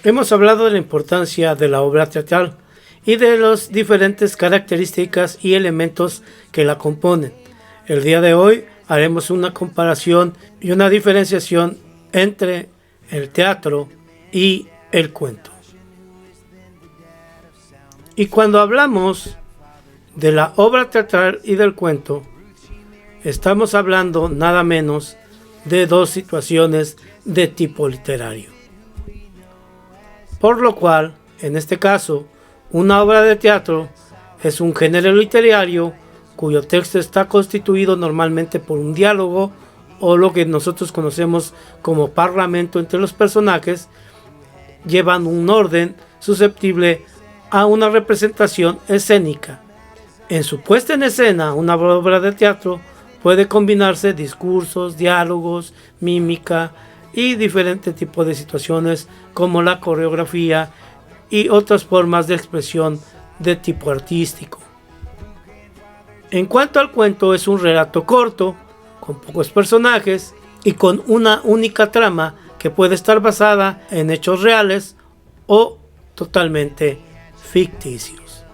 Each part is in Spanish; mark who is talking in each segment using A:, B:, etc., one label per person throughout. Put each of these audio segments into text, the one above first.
A: Hemos hablado de la importancia de la obra teatral y de las diferentes características y elementos que la componen. El día de hoy haremos una comparación y una diferenciación entre el teatro y el cuento. Y cuando hablamos de la obra teatral y del cuento, estamos hablando nada menos de dos situaciones de tipo literario. Por lo cual, en este caso, una obra de teatro es un género literario cuyo texto está constituido normalmente por un diálogo o lo que nosotros conocemos como parlamento entre los personajes, llevando un orden susceptible a una representación escénica. En su puesta en escena, una obra de teatro puede combinarse discursos, diálogos, mímica y diferentes tipos de situaciones como la coreografía y otras formas de expresión de tipo artístico. En cuanto al cuento, es un relato corto, con pocos personajes y con una única trama que puede estar basada en hechos reales o totalmente ficticios.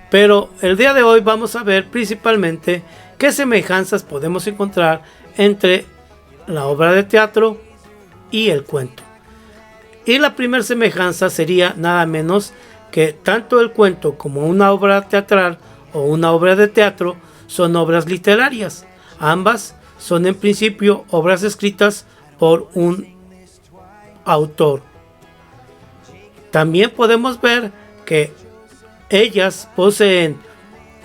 A: Pero el día de hoy vamos a ver principalmente qué semejanzas podemos encontrar entre la obra de teatro y el cuento. Y la primera semejanza sería nada menos que tanto el cuento como una obra teatral o una obra de teatro son obras literarias. Ambas son en principio obras escritas por un autor. También podemos ver que ellas poseen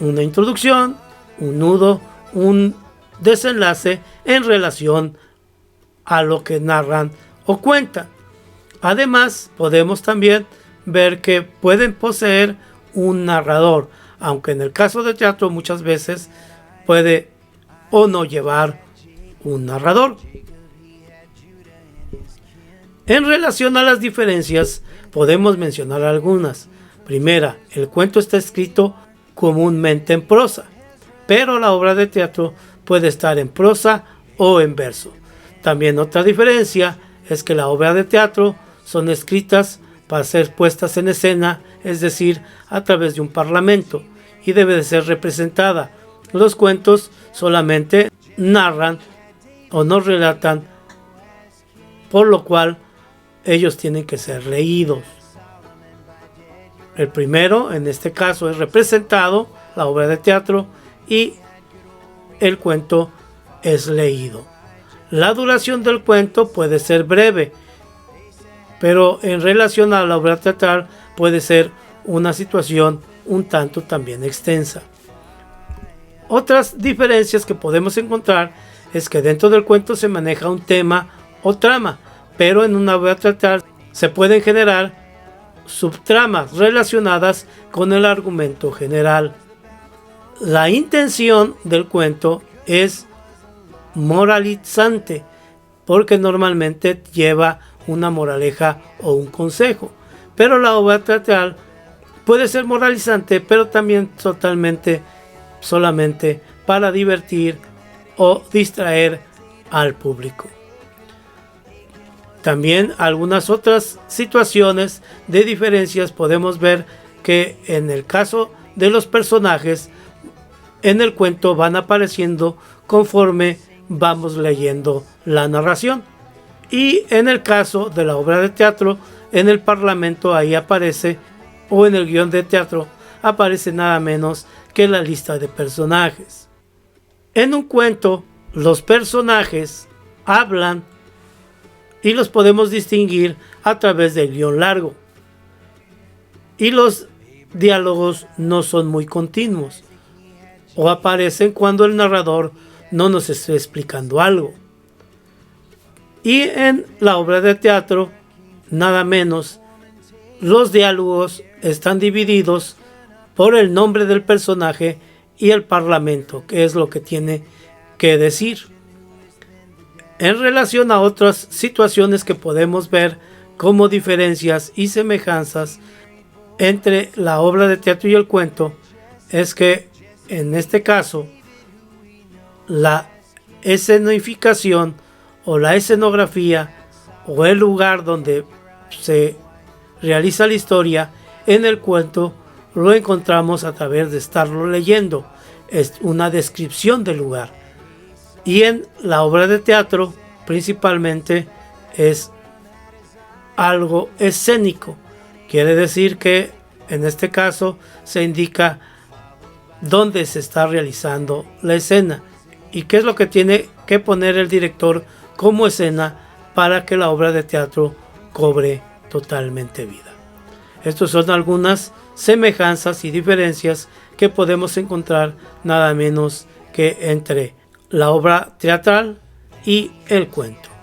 A: una introducción, un nudo, un desenlace en relación a lo que narran o cuentan. Además, podemos también ver que pueden poseer un narrador, aunque en el caso de teatro muchas veces puede o no llevar un narrador. En relación a las diferencias, podemos mencionar algunas. Primera, el cuento está escrito comúnmente en prosa, pero la obra de teatro puede estar en prosa o en verso. También otra diferencia es que la obra de teatro son escritas para ser puestas en escena, es decir, a través de un parlamento, y debe de ser representada. Los cuentos solamente narran o no relatan, por lo cual ellos tienen que ser leídos. El primero, en este caso, es representado, la obra de teatro, y el cuento es leído. La duración del cuento puede ser breve, pero en relación a la obra teatral puede ser una situación un tanto también extensa. Otras diferencias que podemos encontrar es que dentro del cuento se maneja un tema o trama, pero en una obra teatral se pueden generar subtramas relacionadas con el argumento general. La intención del cuento es moralizante, porque normalmente lleva una moraleja o un consejo, pero la obra teatral puede ser moralizante, pero también solamente para divertir o distraer al público. También algunas otras situaciones de diferencias podemos ver que en el caso de los personajes en el cuento van apareciendo conforme vamos leyendo la narración, y en el caso de la obra de teatro en el parlamento ahí aparece, o en el guión de teatro aparece nada menos que la lista de personajes. En un cuento los personajes hablan y los podemos distinguir a través del guión largo, y los diálogos no son muy continuos o aparecen cuando el narrador no nos está explicando algo. Y en la obra de teatro, nada menos, los diálogos están divididos por el nombre del personaje y el parlamento, que es lo que tiene que decir. En relación a otras situaciones que podemos ver como diferencias y semejanzas entre la obra de teatro y el cuento, es que en este caso la escenificación o la escenografía o el lugar donde se realiza la historia, en el cuento lo encontramos a través de estarlo leyendo. Es una descripción del lugar. Y en la obra de teatro principalmente es algo escénico. Quiere decir que en este caso se indica dónde se está realizando la escena y qué es lo que tiene que poner el director como escena para que la obra de teatro cobre totalmente vida. Estas son algunas semejanzas y diferencias que podemos encontrar nada menos que entre la obra teatral y el cuento.